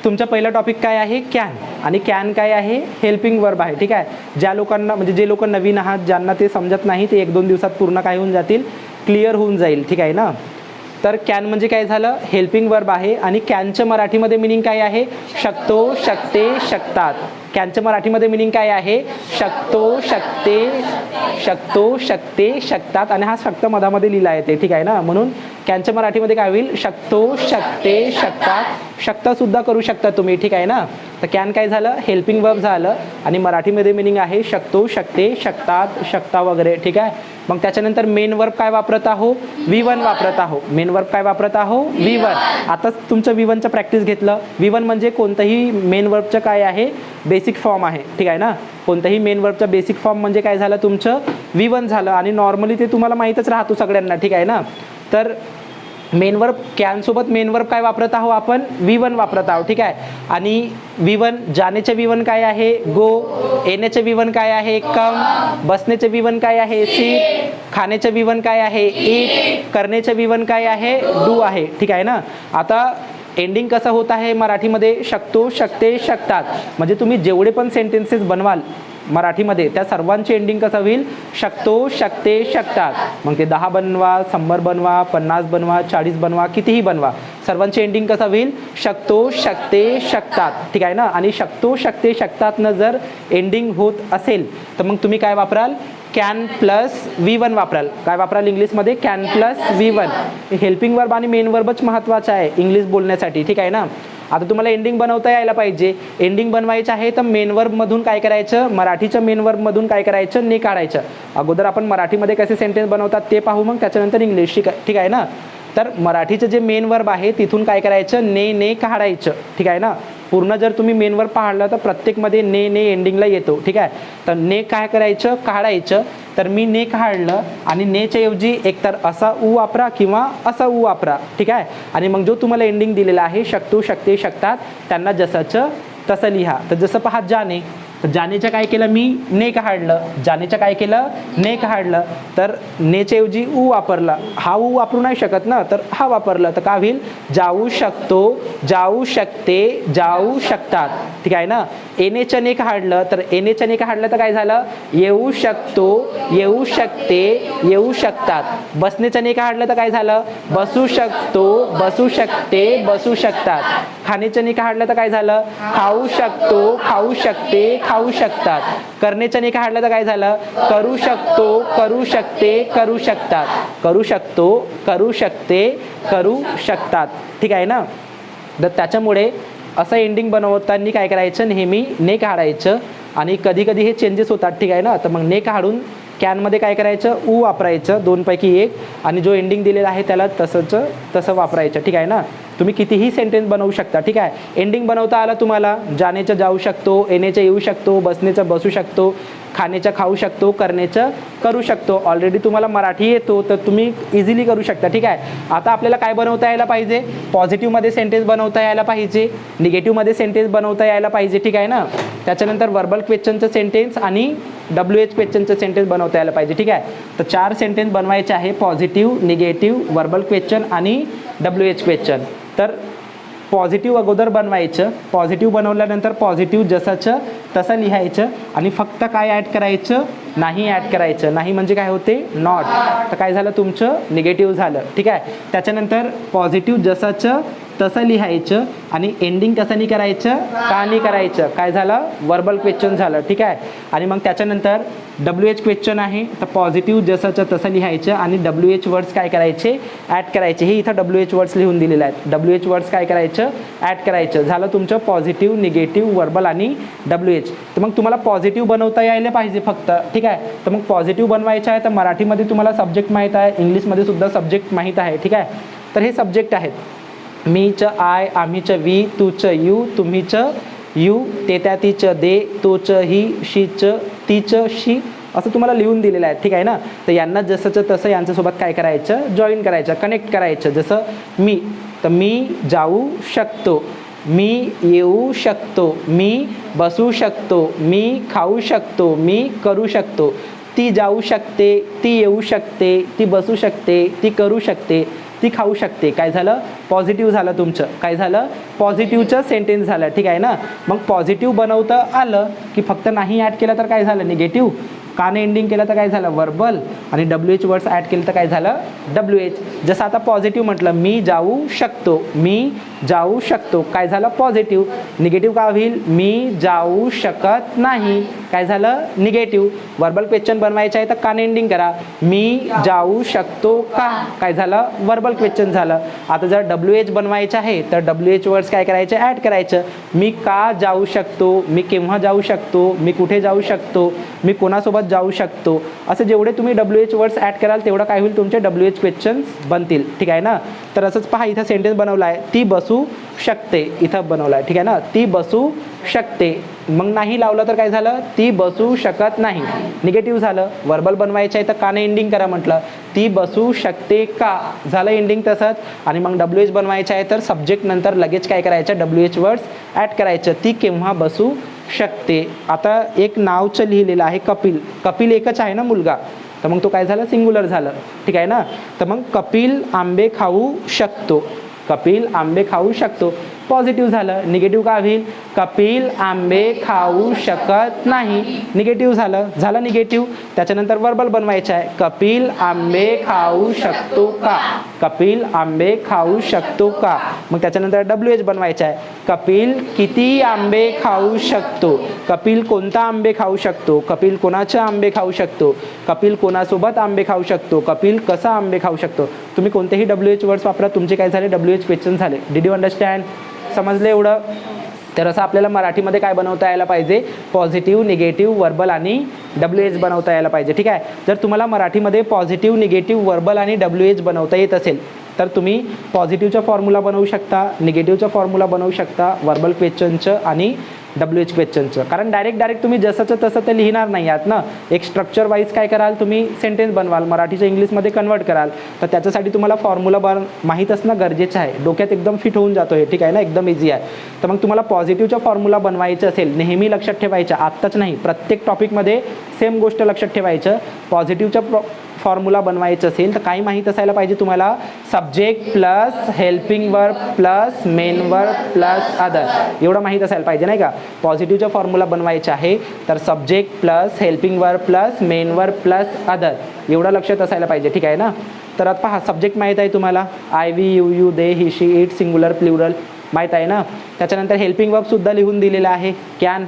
तुमचा पहिला टॉपिक काय आहे, कॅन. आणि कॅन काय आहे, हेल्पिंग वर्ब आहे. ठीक आहे. ज्या लोकांना म्हणजे जे लोक नवीन आहात, ज्यांना ते समजत नाही, ते 1-2 दिवसात पूर्ण काय होऊन जातील, क्लिअर होऊन जाईल. ठीक आहे ना. तर कॅन म्हणजे काय झालं, हेल्पिंग वर्ब आहे. आणि कॅनचं मराठीमध्ये मिनिंग काय आहे, शकतो, शकते, शकतात. कॅनचं मराठीमध्ये मिनिंग काय आहे, शकतो, शकते, शकतो, शकते, शकतात. आणि हा शक्त मधामध्ये लिहिला आहे ते. ठीक आहे ना. म्हणून कॅनचं मराठीमध्ये काय होईल, शकतो, शकते, शकतात. शकतासुद्धा करू शकता तुम्ही. ठीक आहे ना. तर कॅन काय झालं, हेल्पिंग वर्ब झालं. आणि मराठीमध्ये मिनिंग आहे शकतो, शकते, शकतात, शकता वगैरे. ठीक आहे. मग त्याच्यानंतर मेन वर्ब काय वापरत आहो, V1 वापरत आहो. मेन वर्ब काय वापरत आहो, V1. आता तुमचं V1चं प्रॅक्टिस घेतलं. V1 म्हणजे कोणतंही मेन वर्बचं काय आहे, बेसिक फॉर्म आहे. ठीक आहे ना. कोणतंही मेन वर्बचं बेसिक फॉर्म म्हणजे काय झालं, तुमचं V1 झालं. आणि नॉर्मली ते तुम्हाला माहीतच राहतो सगळ्यांना. ठीक आहे ना. तर मेन वर्ब कॅनसोबत मेन वर्ब काय वापरत आहो आपण, V1 वापरत आहोत. ठीक आहे. आणि V1 जाण्याचे V1 काय आहे, गो. येण्याचे V1 काय आहे, कम. बसण्याचे V1 काय आहे, सीट. खाण्याचे V1 काय आहे, ईट. करण्याचे V1 काय आहे, डू आहे. ठीक आहे ना. आता एंडिंग कसं होत आहे मराठीमध्ये, शकतो, शकते, शकतात. म्हणजे तुम्ही जेवढे पण सेंटेन्सेस बनवाल मराठीमध्ये, त्या सर्वांची एंडिंग कसं होईल, शकतो, शकते, शकतात. मग ते 10 बनवा, 100 बनवा, 50 बनवा, 40 बनवा, कितीही बनवा, सर्वांची एंडिंग कसं होईल, शकतो, शकते, शकतात. ठीक आहे ना. आणि शकतो, शकते, शकतातनं जर एंडिंग होत असेल तर मग तुम्ही काय वापराल, कॅन प्लस V1 वापराल. काय वापराल इंग्लिशमध्ये, can plus V1. Helping verb आणि मेन वर्बच महत्त्वाचं आहे इंग्लिश बोलण्यासाठी. ठीक आहे ना. आता तुम्हाला एंडिंग बनवता यायला पाहिजे. एंडिंग बनवायचं आहे तर मेन वर्बमधून काय करायचं, मराठीच्या मेन वर्बमधून काय करायचं, ने काढायचं. अगोदर आपण मराठीमध्ये कसे सेंटेन्स बनवतात ते पाहू, मग त्याच्यानंतर इंग्लिश. ठीक आहे ना. तर मराठीचं जे मेन वर्ब आहे तिथून काय करायचं, ने काढायचं. ठीक आहे ना. पूर्ण जर तुम्ही मेन वर्ब पाहिलं तर प्रत्येकमध्ये ने एंडिंगला येतो. ठीक आहे. तर ने काय करायचं, काढायचं. तर मी ने काढलं आणि नेच्या ऐवजी एकतर असा ऊ वापरा किंवा असा ऊ वापरा. ठीक आहे. आणि मग जो तुम्हाला एंडिंग दिलेला आहे, शकतो, शकते, शकतात, त्यांना जसंचं तसं लिहा. तर जसं पहा, जाणे. तर जाणेचं काय केलं मी, ने काढलं. जाणेचं काय केलं, ने काढलं. तर नेच्या ऐवजी ऊ वापरला. हा ऊ वापरू नाही शकत ना, तर हा वापरला. तर काय होईल, जाऊ शकतो, जाऊ शकते, जाऊ शकतात. ठीक आहे ना. येणेचं ने काढलं. तर येणेचं ने काढलं तर काय झालं, येऊ शकतो, येऊ शकते, येऊ शकतात. बसण्याचं ने काढलं तर काय झालं, बसू शकतो, बसू शकते, बसू शकतात. खाण्याचं ने काढलं तर काय झालं, खाऊ शकतो, खाऊ शकते, खाऊ शकतात. करण्याचं ने काढलं तर काय झालं, करू शकतो, करू शकते, करू शकतात. करू शकतो, करू शकते, करू शकतात. ठीक आहे ना. तर त्याच्यामुळे असं एंडिंग बनवताना काय करायचं, नेहमी ने काढायचं. आणि कधी कधी हे चेंजेस होतात. ठीक आहे ना. तर मग ने काढून कॅनमध्ये काय करायचं, ऊ वापरायचं, 2 पैकी 1. आणि जो एंडिंग दिलेला आहे त्याला तसं वापरायचं. ठीक आहे ना. तुम्ही कितीही सेंटेन्स बनवू शकता. ठीक आहे. एंडिंग बनवता आला तुम्हाला, जाण्याचं जाऊ शकतो, येण्याचं येऊ शकतो, बसण्याचं बसू शकतो, खाण्याचं खाऊ शकतो, करण्याचं करू शकतो. ऑलरेडी तुम्हाला मराठी येतो तर तुम्ही इझिली करू शकता. ठीक आहे. आता आपल्याला काय बनवता यायला पाहिजे, पॉझिटिव्हमध्ये सेंटेन्स बनवता यायला पाहिजे, निगेटिव्हमध्ये सेंटेन्स बनवता यायला पाहिजे. ठीक आहे ना. त्याच्यानंतर वर्बल क्वेश्चनचं सेंटेन्स आणि WH क्वेश्चनचं सेंटेन्स बनवता यायला पाहिजे. ठीक आहे. तर 4 सेंटेन्स बनवायचे आहे, पॉझिटिव्ह, निगेटिव्ह, वर्बल क्वेश्चन आणि WH क्वेश्चन. तर पॉझिटिव्ह अगोदर बनवायचं. पॉझिटिव्ह बनवल्यानंतर पॉझिटिव्ह जसंचं तसं लिहायचं. आणि फक्त काय ॲड करायचं, नाही ॲड करायचं. नाही म्हणजे काय होते, नॉट. तर काय झालं, तुमचं निगेटिव्ह झालं. ठीक आहे. त्याच्यानंतर पॉझिटिव्ह जसंचं तसं लिहायचं. आणि एंडिंग कसं नाही करायचं, का नाही करायचं. काय झालं, वर्बल क्वेश्चन झालं. ठीक आहे. आणि मग त्याच्यानंतर WH क्वेश्चन आहे. तर पॉझिटिव्ह जसंचं तसं लिहायचं आणि WH वर्ड्स काय करायचे, ॲड करायचे. हे इथं WH वर्ड्स लिहून दिलेले आहेत. WH वर्ड्स काय करायचं, ॲड करायचं. झालं तुमचं पॉझिटिव्ह, निगेटिव्ह, वर्बल आणि WH. तर मग तुम्हाला पॉझिटिव्ह बनवता यायला पाहिजे फक्त. ठीक आहे. तर मग पॉझिटिव्ह बनवायचं आहे तर मराठीमध्ये तुम्हाला सब्जेक्ट माहीत आहे, इंग्लिशमध्ये सुद्धा सब्जेक्ट माहीत आहे. ठीक आहे. तर हे सब्जेक्ट आहेत. मीचं आय, आम्हीचं वी, तूचं यू, तुम्हीचं यू, ते त्या तिचं दे, तोचं ही, शीचं तिचं शी, असं तुम्हाला लिहून दिलेलं आहे. ठीक आहे ना. तर यांना जसंचं तसं यांच्यासोबत काय करायचं, जॉईन करायचं, कनेक्ट करायचं. जसं मी, तर मी जाऊ शकतो, मी येऊ शकतो, मी बसू शकतो, मी खाऊ शकतो, मी करू शकतो. ती जाऊ शकते, ती येऊ शकते, ती बसू शकते, ती करू शकते. ती खाऊ शकते. काय झालं? पॉझिटिव्ह झालं तुमचं. काय झालं? पॉझिटिव्हचं सेंटेन्स झालं. ठीक आहे ना. मग पॉझिटिव्ह बनवता आलं की फक्त नाही ॲड केलं तर काय झालं? निगेटिव्ह. काने एंडिंग केलं तर काय झालं? वर्बल. आणि WH वर्ड्स ॲड केलं तर काय झालं? WH. जसं आता पॉझिटिव्ह म्हटलं, मी जाऊ शकतो, मी जाऊ शकतो, काय झालं? पॉझिटिव्ह. निगेटिव्ह का होईल? मी जाऊ शकत नाही, काय झालं? निगेटिव्ह. वर्बल क्वेश्चन बनवायचं आहे तर काने एंडिंग करा, मी जाऊ शकतो का, काय झालं? वर्बल क्वेश्चन झालं. आता जर WH बनवायचं आहे तर WH वर्ड्स काय करायचे? ॲड करायचं. मी का जाऊ शकतो, मी केव्हा जाऊ शकतो, मी कुठे जाऊ शकतो, मी कोणासोबत जाऊ शकतो, असे जेवढे तुम्ही WH वर्ड्स ॲड कराल तेवढं काय होईल? तुमचे WH क्वेश्चन्स बनतील. ठीक आहे ना. तर असंच पहा, इथं सेंटेन्स बनवला आहे, ती बसू शकते, इथं बनवला आहे. ठीक आहे ना. ती बसू शकते. मग नाही लावलं तर काय झालं? ती बसू शकत नाही, निगेटिव्ह झालं. वर्बल बनवायचं आहे तर काने एंडिंग करा म्हटलं, ती बसू शकते का, झालं एंडिंग तसंच. आणि मग WH बनवायचं आहे तर सब्जेक्ट नंतर लगेच काय करायचं? WH वर्ड्स ॲड करायचं. ती केव्हा बसू शकते. आता एक नावचं लिहिलेलं आहे कपिल. कपिल एकच आहे ना मुलगा, तर मग तो काय झालं? सिंग्युलर झालं. ठीक आहे ना. तर मग कपिल आंबे खाऊ शकतो, कपिल आंबे खाऊ शकतो, पॉझिटिव्ह झालं. निगेटिव्ह का होईल? कपिल आंबे खाऊ शकत नाही, निगेटिव्ह झालं. झालं निगेटिव्ह. त्याच्यानंतर वर्बल बनवायचं आहे, कपिल आंबे खाऊ शकतो का, कपिल आंबे खाऊ शकतो का. मग त्याच्यानंतर WH बनवायचं आहे, कपिल किती आंबे खाऊ शकतो, कपिल कोणता आंबे खाऊ शकतो, कपिल कोणाचे आंबे खाऊ शकतो, कपिल कोणासोबत आंबे खाऊ शकतो, कपिल कसा आंबे खाऊ शकतो. तुम्ही कोणतेही WH वर्ड्स वापरा, तुमचे काय झाले? WH क्वेश्चन झाले. Did you understand? समजलं एवढं? तर असं आपल्याला मराठीमध्ये काय बनवता यायला पाहिजे? पॉझिटिव्ह, निगेटिव्ह, वर्बल आणि WH बनवता यायला पाहिजे. ठीक आहे. जर तुम्हाला मराठीमध्ये पॉझिटिव्ह, निगेटिव्ह, वर्बल आणि WH बनवता येत असेल तर तुम्ही पॉझिटिव्हचा फॉर्म्युला बनवू शकता, निगेटिव्हचा फॉर्म्युला बनवू शकता, वर्बल क्वेश्चनचं आणि WH क्वेश्चनचं. कारण डायरेक्ट तुम्ही जसंचं तसं ते लिहिणार नाही आहात ना. एक स्ट्रक्चर वाईज काय कराल? तुम्ही सेंटेन्स बनवाल, मराठीचं इंग्लिशमध्ये कन्वर्ट कराल. तर त्याच्यासाठी तुम्हाला फॉर्म्युला माहीत असणं गरजेचं आहे. डोक्यात एकदम फिट होऊन जातो हे. ठीक आहे ना. एकदम इझी आहे. तर मग तुम्हाला पॉझिटिव्हचा फॉर्म्युला बनवायचं असेल, नेहमी लक्षात ठेवायचं, आत्ताच नाही, प्रत्येक टॉपिकमध्ये सेम गोष्ट लक्षात ठेवायचं. पॉझिटिव्हचा फॉर्म्युला बनवायचं असेल तर काही माहीत असायला पाहिजे तुम्हाला? Subject plus helping verb plus main verb plus other, एवढं माहीत असायला पाहिजे नाही का. पॉझिटिव्हचा फॉर्म्युला बनवायचा आहे तर subject plus helping verb plus main verb plus other, एवढं लक्षात असायला पाहिजे. ठीक आहे ना. तर आता पहा, सब्जेक्ट माहीत आहे तुम्हाला, I, we, you, you, they, he, she, it, singular, plural माहीत आहे ना. त्याच्यानंतर हेल्पिंग वर्बसुद्धा लिहून दिलेला आहे, कॅन.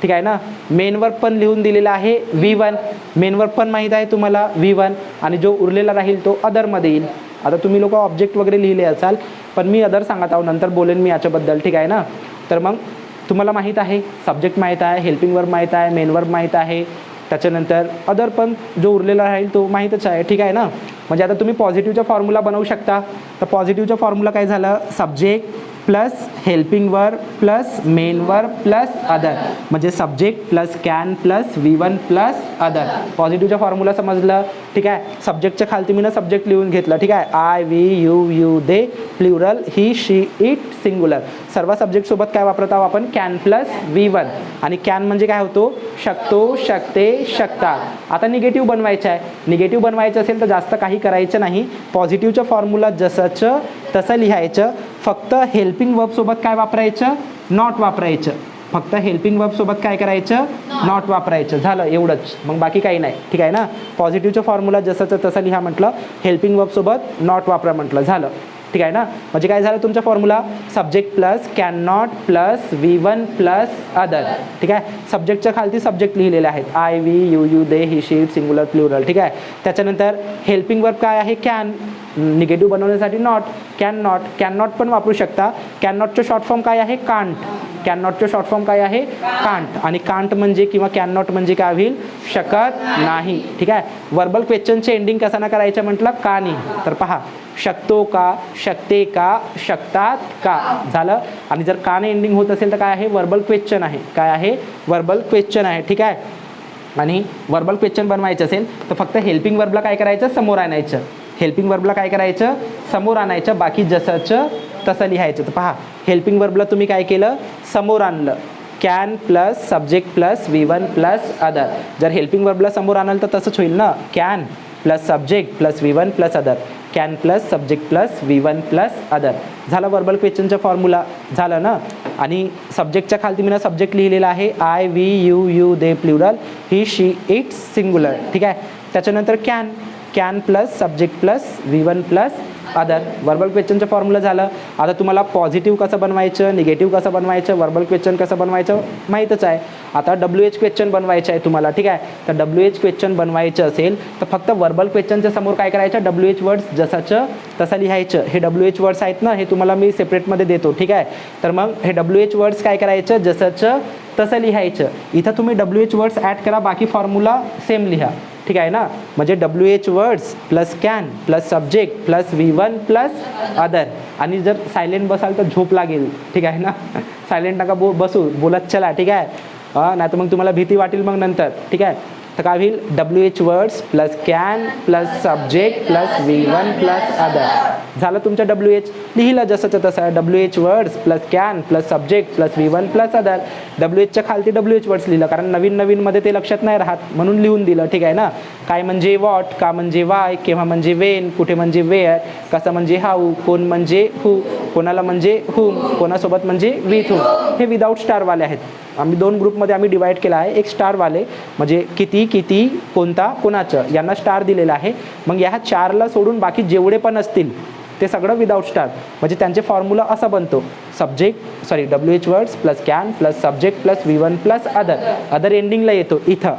ठीक आहे ना. मेन वर्ब पण लिहून दिलेला आहे, V1. मेन वर्ब पण माहीत आहे तुम्हाला, V1. आणि जो उरलेला राहील तो अदरमध्ये येईल. आता तुम्ही लोक ऑब्जेक्ट वगैरे लिहिले असाल, पण मी अदर सांगत आहो, नंतर बोलेन मी याच्याबद्दल. ठीक आहे ना. तर मग तुम्हाला माहीत आहे, सब्जेक्ट माहीत आहे, हेल्पिंग वर्ब माहीत आहे, मेन वर्ब माहीत आहे, त्याच्यानंतर अदर पण जो उरलेला राहील तो माहीतच आहे. ठीक आहे ना. म्हणजे आता तुम्ही पॉझिटिव्हचा फॉर्म्युला बनवू शकता. तर पॉझिटिव्हचा फॉर्म्युला काय झालं? Subject plus helping verb plus main verb plus other, म्हणजे subject plus can plus V1 plus other. पॉझिटिव्हचा फॉर्म्युला समजलं. ठीक आहे. सब्जेक्टच्या खालती मी ना सब्जेक्ट लिहून घेतलं. ठीक आहे. I, we, you, you, they, plural, he, she, it, singular. सर्व सब्जेक्टसोबत काय वापरत आहोत आपण? Can plus V1. आणि कॅन म्हणजे काय होतो? शकतो, शकते, शकतात. आता निगेटिव्ह बनवायचं आहे. निगेटिव्ह बनवायचं असेल तर जास्त काही करायचं नाही. पॉझिटिव्हचं फॉर्म्युला जसंचं तसं लिहायचं. फक्त हेल्पिंग वर्बसोबत काय वापरायचं? नॉट वापरायचं. फक्त हेल्पिंग वर्बसोबत काय करायचं? नॉट वापरायचं. झालं एवढंच, मग बाकी काही नाही. ठीक आहे ना. पॉझिटिव्हचं फॉर्म्युला जसंचं तसं लिहा म्हटलं, हेल्पिंग वर्बसोबत नॉट वापरा म्हटलं, झालं. ठीक आहे ना. म्हणजे काय झालं तुमचा formula? Subject plus can not plus V1 plus other. ठीक आहे. सब्जेक्टच्या खालती सब्जेक्ट लिहिलेले आहेत, I, we, you, you, they, he, she, it, singular, plural. ठीक आहे. त्याच्यानंतर हेल्पिंग वर्ब काय आहे? कॅन. निगेटिव्ह बनवण्यासाठी not, can not. Can not पण वापरू शकता. कॅन नॉटचं शॉर्ट फॉर्म काय आहे? कांट. कॅन नॉटचं शॉर्ट फॉर्म काय आहे? कांट. आणि कांट म्हणजे किंवा कॅन नॉट म्हणजे काय होईल? शकत नाही. ठीक आहे. वर्बल क्वेश्चनचे एंडिंग कसा करायचं म्हटलं? कानी. तर पहा, शकतो का, शकते का, शकतात का, झालं. आणि जर काने एंडिंग होत असेल तर काय आहे? वर्बल क्वेश्चन आहे. काय आहे? वर्बल क्वेश्चन आहे. ठीक आहे. आणि वर्बल क्वेश्चन बनवायचं असेल तर फक्त हेल्पिंग वर्बला काय करायचं? समोर आणायचं. हेल्पिंग वर्बला काय करायचं? समोर आणायचं. बाकी जसंचं तसं लिहायचं. तर पहा, हेल्पिंग वर्बला तुम्ही काय केलं? समोर आणलं. Can plus subject plus V1 plus other. जर हेल्पिंग वर्बला समोर आणाल तर तसंच होईल ना, can plus subject plus V1 plus other. Can plus subject plus V1 plus other. झालं वर्बल क्वेश्चनचा फॉर्म्युला झालं ना. आणि सब्जेक्टच्या खालती मी ना सब्जेक्ट लिहिलेला आहे I we you you they plural, he she it singular. ठीक आहे. त्याच्यानंतर can plus subject plus V1 plus other. Verbal क्वेश्चनचं फॉर्म्युला झालं. आता तुम्हाला पॉझिटिव्ह कसं बनवायचं, निगेटिव्ह कसं बनवायचं, वर्बल क्वेश्चन कसं बनवायचं माहीतच आहे. आता WH क्वेश्चन बनवायचं आहे तुम्हाला. ठीक आहे. तर WH क्वेश्चन बनवायचं असेल तर फक्त वर्बल क्वेश्चनच्या समोर काय करायचं, WH वर्ड्स जसाचं तसं लिहायचं. हे WH वर्ड्स आहेत ना, हे तुम्हाला मी सेपरेटमध्ये देतो. ठीक आहे. तर मग हे WH वर्ड्स काय करायचं, जसाचं तसं लिहायचं. इथं तुम्ही WH वर्ड्स ॲड करा, बाकी फॉर्म्युला सेम लिहा. ठीक आहे ना. म्हणजे WH words plus can plus subject plus V1 plus other. आणि जर सायलेंट बसाल तर झोप लागेल. ठीक आहे ना. सायलेंट नका बसू, बोलत चला. ठीक आहे. नाही तर मग तुम्हाला भीती वाटेल मग नंतर. ठीक आहे. तर काय होईल, WH words plus can plus subject plus V1 plus other. झालं तुमचं WH लिहिलं जसंचं तसं. WH words plus can plus subject plus V1 plus other. WHच्या खालती WH वर्ड्स लिहिलं, कारण नवीनमध्ये ते लक्षात नाही राहत म्हणून लिहून दिलं. ठीक आहे ना. काय म्हणजे वॉट, का म्हणजे वाय, केव्हा म्हणजे वेन, कुठे म्हणजे वेअर, कसं म्हणजे हाऊ, कोण म्हणजे हू, कोणाला म्हणजे हुम, कोणासोबत म्हणजे विथ हुम. हे विदाऊट स्टारवाले आहेत. आम्ही 2 ग्रुपमध्ये आम्ही डिवाईड केला आहे. एक स्टारवाले म्हणजे किती, कोणता, कोणाचं, यांना स्टार दिलेला आहे. मग ह्या 4ला सोडून बाकी जेवढे पण असतील ते सगळं विदाऊट स्टार. म्हणजे त्यांचे फॉर्म्युला असा बनतो, WH words plus can plus subject plus V1 plus other एंडिंगला येतो इथं.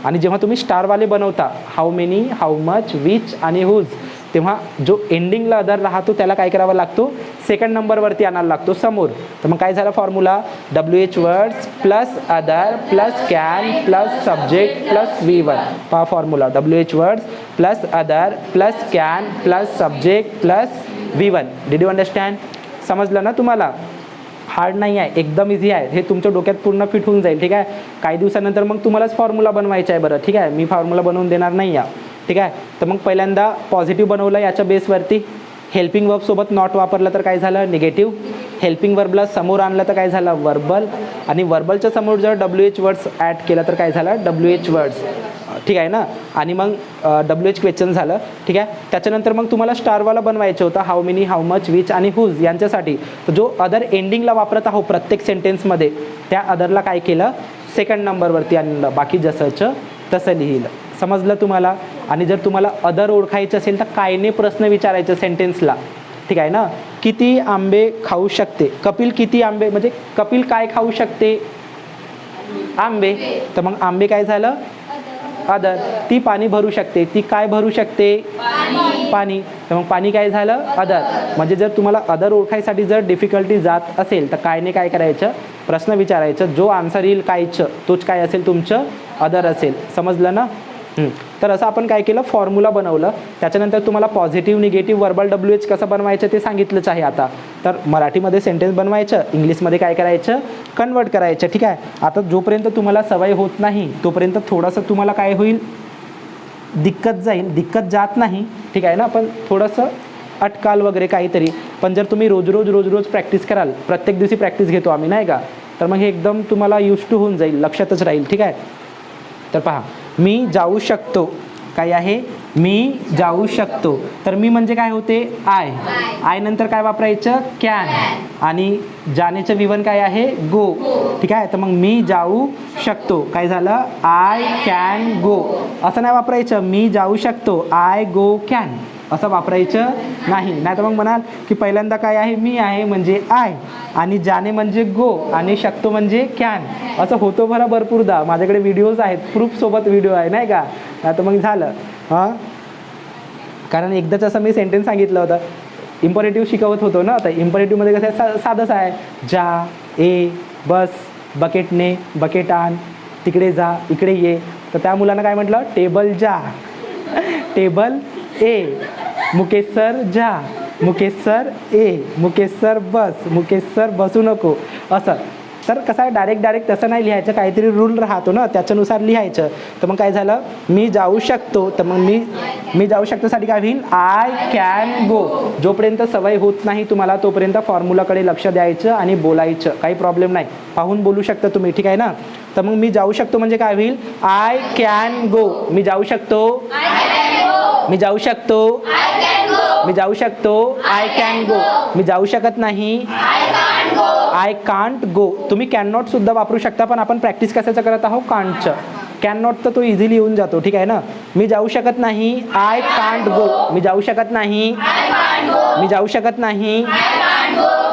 आणि जेव्हा तुम्ही स्टारवाले बनवता, how many, how much, which आणि हुज, तेव्हा जो एंडिंगला अदर राहतो त्याला काय करावा लागतो, सेकंड नंबरवरती आणायला लागतो समोर. तर मग काय झालं formula, WH words plus other plus can plus subject plus V1. पहा formula, WH words plus other plus can plus subject plus V1. Did you understand? समजलं ना तुम्हाला? हार्ड नाही आहे, एकदम इझी आहे. हे तुमच्या डोक्यात पूर्ण फिट होऊन जाईल. ठीक आहे. काही दिवसानंतर मग तुम्हालाच फॉर्म्युला बनवायचा आहे. बरं ठीक आहे, मी फॉर्म्युला बनवून देणार नाही आहे. ठीक आहे. तर मग पहिल्यांदा पॉझिटिव्ह बनवलं याच्या बेसवरती. हेल्पिंग वर्बसोबत नॉट वापरलं तर काय झालं, निगेटिव्ह. हेल्पिंग वर्बला समोर आणलं तर काय झालं, वर्बल. आणि वर्बलच्या समोर जर WH वर्ड्स ॲड केलं तर काय झालं, WH वर्ड्स. ठीक आहे ना. आणि मग WH क्वेश्चन झालं. ठीक आहे. त्याच्यानंतर मग तुम्हाला स्टारवाला बनवायचं होतं, how many, how much, which आणि हुज यांच्यासाठी. तर जो अदर एंडिंगला वापरत आहो प्रत्येक सेंटेन्समध्ये, त्या अदरला काय केलं, सेकंड नंबरवरती आणलं, बाकी जसंचं तसं लिहिलं. समजलं तुम्हाला? आणि जर तुम्हाला अदर ओळखायचं असेल तर कायने प्रश्न विचारायचं सेंटेन्सला. ठीक आहे ना. किती आंबे खाऊ शकते, कपिल किती आंबे, म्हणजे कपिल काय खाऊ शकते, आंबे. तर मग आंबे काय झालं, अदर. ती पाणी भरू शकते, ती काय भरू शकते, पाणी. तर मग पाणी काय झालं, अदर. म्हणजे जर तुम्हाला अदर ओळखायसाठी जर डिफिकल्टी जात असेल तर कायने काय करायचं, प्रश्न विचारायचं. जो आन्सर येईल कायचं तोच काय असेल, तुमचं अदर असेल. समजलं ना? तर असं आपण काय केलं, फॉर्म्युला बनवलं. त्याच्यानंतर तुम्हाला पॉझिटिव्ह, निगेटिव्ह, वर्बल WH कसं बनवायचं ते सांगितलंच आहे आता. तर मराठीमध्ये सेंटेन्स बनवायचं, इंग्लिशमध्ये काय करायचं, कन्वर्ट करायचं. ठीक आहे. आता जोपर्यंत तुम्हाला सवय होत नाही तोपर्यंत थोडंसं तुम्हाला काय होईल, दिक्कत जाईल. दिक्कत जात नाही. ठीक आहे ना. पण थोडंसं अटकाल वगैरे काहीतरी. पण जर तुम्ही रोज प्रॅक्टिस कराल, प्रत्येक दिवशी प्रॅक्टिस घेतो आम्ही नाही का, तर मग हे एकदम तुम्हाला यूज टू होऊन जाईल, लक्षातच राहील. ठीक आहे. तर पहा, मी जाऊ शकतो, काय आहे, मी जाऊ शकतो. तर मी म्हणजे काय होते, आय नंतर काय वापरायचं, कॅन. आणि जाण्याचं V1 काय आहे, गो. ठीक आहे. तर मग मी जाऊ शकतो, काय झालं, आय कॅन गो. असं नाही वापरायचं, मी जाऊ शकतो, आय गो कॅन. असं वापरायचं नाही. नाही तर मग म्हणाल की पहिल्यांदा काय आहे, मी आहे म्हणजे आय, आणि जाणे म्हणजे गो, आणि शकतो म्हणजे कॅन. असं होतं बरं भरपूरदा. माझ्याकडे व्हिडिओज आहेत, प्रूफसोबत व्हिडिओ आहे नाही का. नाही तर मग झालं. कारण एकदाच असं मी सेंटेन्स सांगितलं होतं, इम्परेटिव्ह शिकवत होतो ना. तर इम्परेटिव्हमध्ये कसं साधंच आहे, जा, ए, बस, बकेटने, बकेट आण, तिकडे जा, इकडे ये. तर त्या मुलांना काय म्हटलं, टेबल जा, टेबल ए, मुकेश सर जा, मुकेश सर ए, मुकेश सर बस, मुकेश सर बसू नको, असं. तर कसं आहे, डायरेक्ट तसं नाही लिहायचं, काहीतरी रूल राहतो ना, त्याच्यानुसार लिहायचं. तर मग काय झालं, मी जाऊ शकतो. तर मग मी जाऊ शकतोसाठी काय होईल, आय कॅन गो. जोपर्यंत सवय होत नाही तुम्हाला तोपर्यंत फॉर्म्युलाकडे लक्ष द्यायचं आणि बोलायचं, काही प्रॉब्लेम नाही, पाहून बोलू शकता तुम्ही. ठीक आहे ना. तर मग मी जाऊ शकतो म्हणजे काय होईल, आय कॅन गो. मी जाऊ शकतो, मी जाऊ शकतो, मी जाऊ शकतो. I can go. मी जाऊ शकत नाही. I can't go. तुम्ही कॅन नॉट सुद्धा वापरू शकता, पण आपण प्रॅक्टिस कशाचं करत आहोत, कांटचं. कॅन नॉट तर तो इझिली येऊन जातो, ठीक आहे ना. मी जाऊ शकत नाही. I can't go. मी जाऊ शकत नाही. मी जाऊ शकत नाही.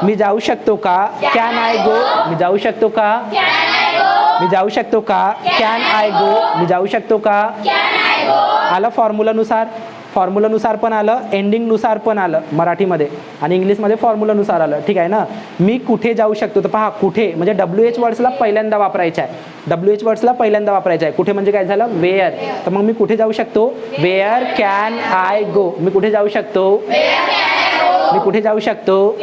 मी जाऊ शकतो का. कॅन आय गो. मी जाऊ शकतो का. मी जाऊ शकतो का. कॅन आय गो. मी जाऊ शकतो का. आलं फॉर्म्युलानुसार. फॉर्म्युलानुसार पण आलं, एंडिंगनुसार पण आलं मराठीमध्ये, आणि इंग्लिशमध्ये फॉर्म्युलानुसार आलं, ठीक आहे ना. मी कुठे जाऊ शकतो, तर पहा कुठे म्हणजे WH वर्ड्सला पहिल्यांदा वापरायचं आहे. WH वर्ड्सला पहिल्यांदा वापरायचं आहे. कुठे म्हणजे काय झालं, वेअर. तर मग मी कुठे जाऊ शकतो, वेअर कॅन आय गो. मी कुठे जाऊ शकतो. मी कुठे जाऊ शकतो.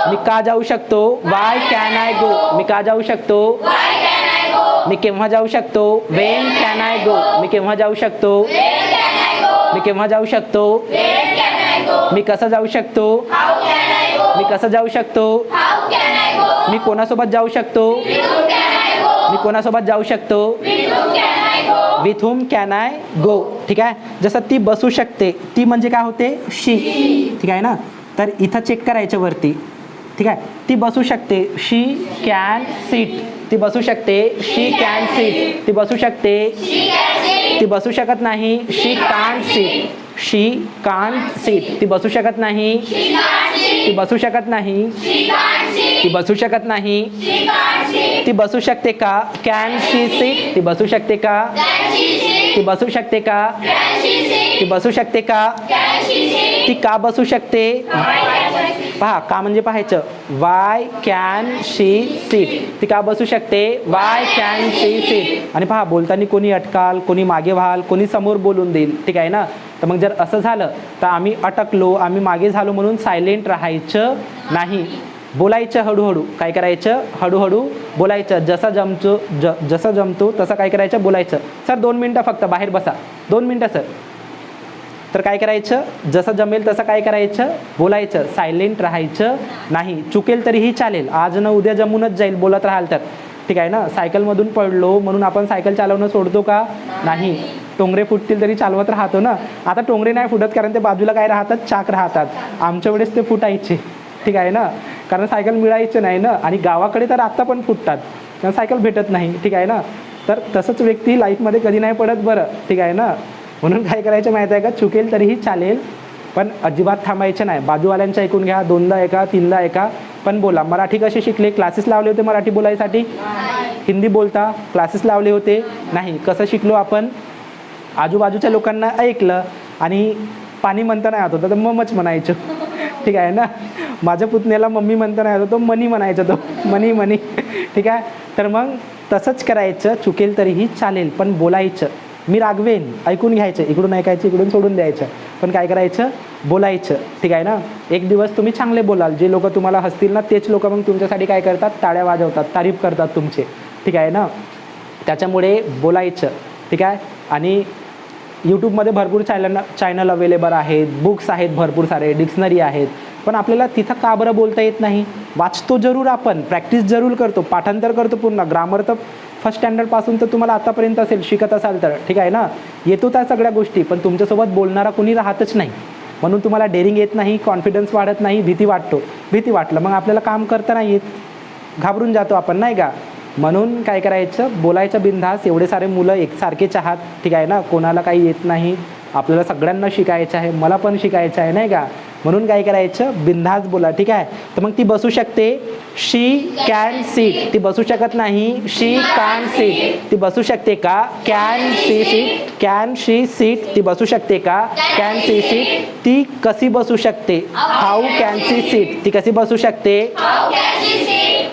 मी का जाऊ शकतो. वाय कॅन आय गो. मी का जाऊ शकतो. मी केव्हा जाऊ शकतो. वेन कॅन आय गो. मी केव्हा जाऊ शकतो. मी केव्हा जाऊ शकतो. मी कसं जाऊ शकतो. मी कसं जाऊ शकतो. मी कोणासोबत जाऊ शकतो. मी कोणासोबत जाऊ शकतो. विथ हुम कॅन आय गो. ठीक आहे. जसं ती बसू शकते, ती म्हणजे काय होते, शी. ठीक आहे ना. तर इथं चेक करायचं वरती, ठीक आहे. ती बसू शकते, शी कॅन सीट. ती बसू शकते, शी कॅन सीट. ती बसू शकते. ती बसू शकत नाही, she can't sit. She can't sit. ती बसू शकत नाही. ती बसू शकत नाही. ती बसू शकत नाही. ती बसू शकते का. Can she seat. ती बसू शकते का. ती बसू शकते का. ती बसू शकते का. ती का बसू शकते. पहा का म्हणजे पाहायचं, वाय कॅन शी सीट. ती का बसू शकते. Y can she seat. आणि पहा बोलताना कोणी अटकाल, कोणी मागे व्हाल, कोणी समोर बोलून देईल, ठीक आहे ना. तर मग जर असं झालं तर आम्ही अटकलो, आम्ही मागे झालो म्हणून सायलेंट राहायचं नाही. बोलायचं हळूहळू. काय करायचं, हळूहळू बोलायचं. जसं जमतो तसं काय करायचं, बोलायचं. सर 2 मिनटं फक्त बाहेर बसा, 2 मिनटं सर. तर काय करायचं, जसं जमेल तसं काय करायचं, बोलायचं. सायलेंट राहायचं नाही. चुकेल तरीही चालेल, आज न उद्या जमूनच जाईल बोलत राहाल तर, ठीक आहे ना. सायकलमधून पडलो म्हणून आपण सायकल चालवणं सोडतो का, नाही. टोंगरे फुटतील तरी चालवत राहतो ना. आता टोंगरे नाही फुटत कारण ते बाजूला काय राहतात, चाक राहतात. आमच्या वेळेस ते फुटायचे, ठीक आहे ना, कारण सायकल मिळायचं नाही ना. आणि गावाकडे तर आत्ता पण फुटतात कारण सायकल भेटत नाही, ठीक आहे ना. तर तसंच व्यक्ती लाईफमध्ये कधी नाही पडत बरं, ठीक आहे ना. म्हणून काय करायचं माहीत आहे का, चुकेल तरीही चालेल पण अजिबात थांबायचं नाही. बाजूवाल्यांचं ऐकून घ्या, 2दा ऐका, 3दा ऐका, पण बोला. मराठी कसे शिकले, क्लासेस लावले होते मराठी बोलायसाठी. हिंदी बोलता क्लासेस लावले होते नाही. कसं शिकलो आपण, आजूबाजूच्या लोकांना ऐकलं आणि पाणी म्हणता नाही होतं तर ममच म्हणायचं, ठीक आहे ना. माझ्या पुतण्याला मम्मी म्हणता नाही होतं, तो मनी म्हणायचं, तो मनी मनी, ठीक आहे. तर मग तसंच करायचं. चुकेल तरीही चालेल पण बोलायचं. मी रागवेन, ऐकून घ्यायचं, इकडून ऐकायचं, इकडून सोडून द्यायचं, पण काय करायचं, बोलायचं, ठीक आहे ना. एक दिवस तुम्ही चांगले बोलाल, जे लोक तुम्हाला हसतील ना तेच लोक मग तुमच्यासाठी काय करतात, टाळ्या वाजवतात, तारीफ करतात तुमचे, ठीक आहे ना. त्याच्यामुळे बोलायचं, ठीक आहे. आणि यूट्यूबमध्ये भरपूर चॅनल अवेलेबल आहेत, बुक्स आहेत भरपूर सारे, डिक्शनरी आहेत, पण आपल्याला तिथं का बरं बोलता येत नाही. वाचतो जरूर आपण, प्रॅक्टिस जरूर करतो, पाठांतर करतो पूर्ण. ग्रामर तर फर्स्ट स्टँडर्डपासून तर तुम्हाला आतापर्यंत असेल, शिकत असाल तर, ठीक आहे ना. येतो त्या सगळ्या गोष्टी, पण तुमच्यासोबत बोलणारा कोणी राहतच नाही. म्हणून तुम्हाला डेअरिंग येत नाही, कॉन्फिडन्स वाढत नाही, भीती वाटलं मग आपल्याला काम करता नाही येत, घाबरून जातो आपण, नाही का. म्हणून काय करायचं, बोलायचं बिनधास्त. एवढे सारे मुलं एकसारखेच आहात, ठीक आहे ना. कोणाला काही येत नाही, आपल्याला सगळ्यांना शिकायचं आहे, मला पण शिकायचं आहे, नाही का. म्हणून काय करायचं, बिनधास्त बोला, ठीक आहे. तर मग ती बसू शकते, शी कॅन सीट. ती बसू शकत नाही, शी कान सीट. ती बसू शकते का, can she seat. Can she seat. ती बसू शकते का, कॅन शी सीट. ती कशी बसू शकते, हाऊ कॅन शी सीट. ती कशी बसू शकते.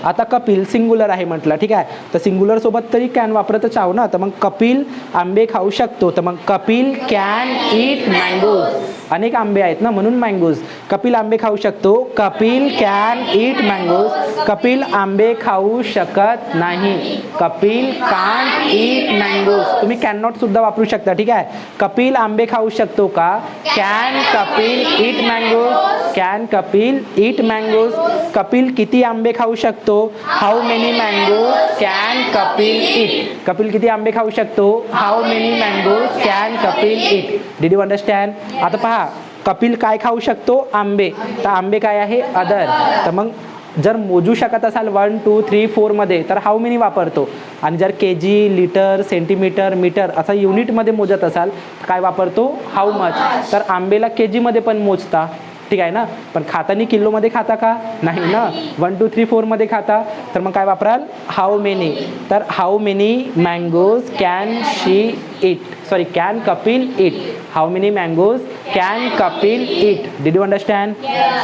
आता कपिल सिंग्युलर आहे म्हटलं, ठीक आहे. तर सिंग्युलर सोबत तरी कॅन वापरतच आहो ना. तर मग कपिल आंबे खाऊ शकतो, तर मग कपिल कॅन ईट मँगोज. अनेक आंबे आहेत ना म्हणून मँगोज. कपिल आंबे खाऊ शकतो, Kapil can eat mangoes. Kapil आंबे खाऊ शकत नाही, कपिल कांट ईट मँगोज. तुम्ही कॅन नॉट सुद्धा वापरू शकता, ठीक आहे. कपिल आंबे खाऊ शकतो का, can Kapil eat mangoes. Can Kapil eat mangoes. Kapil किती आंबे खाऊ शकतो, how many mangoes can Kapil eat. Kapil किती आंबे खाऊ शकतो, how many mangoes can Kapil eat. Did you understand. आता पहा कपिल काय खाऊ शकतो? आंबे. तर आंबे काय आहे? अदर. तर मग जर मोजू शकत असाल 1 2 3 4 मध्ये तर हाऊ मेनी वापरतो, आणि जर के जी, लिटर, सेंटीमीटर, मीटर असं युनिटमध्ये मोजत असाल तर काय वापरतो? How much. तर आंबेला के जीमध्ये पण मोजता, ठीक आहे ना, पण खातानी किलोमध्ये खाता का? नाही ना. 1 2 3 4 मध्ये खाता, तर मग काय वापराल? How many. तर how many mangoes can she eat, sorry can Kapil eat. How many mangoes can Kapil eat. Did you understand?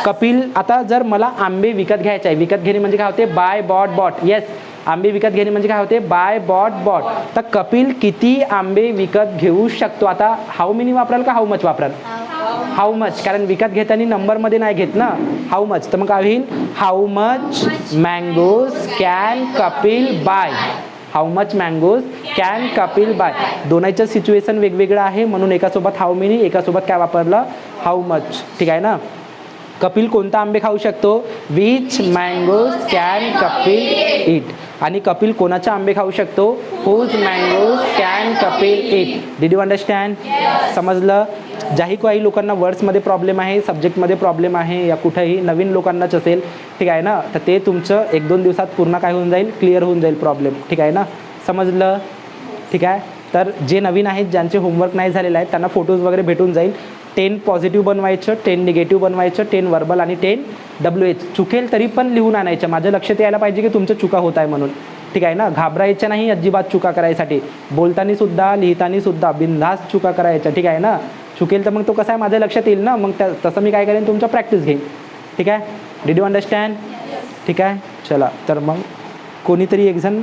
Kapil, आता जर मला आंबे विकत घ्यायचे आहे, विकत घेणे म्हणजे काय होते? Buy bought bought. येस, आंबे विकत घेणे म्हणजे काय होते? Buy bought bought. तर कपिल किती आंबे विकत घेऊ शकतो? आता हाऊ मेनी वापराल का हाऊ मच वापराल? हाऊ मच, कारण विकत घेताना नंबरमध्ये नाही घेत ना. हाऊ मच, तर मग काय होईल? How much mangoes can Kapil buy. How much mangoes can Kapil buy. दोन्हीचं सिच्युएशन वेगवेगळं आहे, म्हणून एकासोबत हाऊ मेनी, एकासोबत काय वापरलं? How much. ठीक आहे ना. कपिल कोणता आंबे खाऊ शकतो? Which mangoes can Kapil eat. आणि कपिल कोणाचे आंबे खाऊ शकतो? Whose mangoes can Kapil eat. Did you understand? समजलं? ज्याही काही लोकांना वर्ड्समध्ये प्रॉब्लेम आहे, सब्जेक्टमध्ये प्रॉब्लेम आहे, या कुठेही नवीन लोकांनाच असेल, ठीक आहे ना, तर ते तुमचं 1-2 दिवसात पूर्ण काय होऊन जाईल? क्लिअर होऊन जाईल प्रॉब्लेम. ठीक आहे ना. समजलं? ठीक आहे. तर जे नवीन आहेत, ज्यांचे होमवर्क नाही झालेलं आहे, त्यांना फोटोज वगैरे भेटून जाईल. 10 पॉझिटिव्ह बनवायचं, 10 निगेटिव्ह बनवायचं, 10 वर्बल आणि 10 WH. चुकेल तरी पण लिहून आणायचं. माझं लक्षात यायला पाहिजे की तुमचं चुका होत आहे म्हणून. ठीक आहे ना. घाबरायचं नाही अजिबात चुका करायसाठी. बोलताना सुद्धा, लिहिताना सुद्धा बिनधास्त चुका करायच्या. ठीक आहे ना. चुकेल तर मग तो कसा आहे माझ्या लक्षात येईल ना, मग तसं मी काय करेन? तुमचं प्रॅक्टिस घेईन. ठीक आहे. Did you understand? ठीक आहे. चला, तर मग कोणीतरी एक जण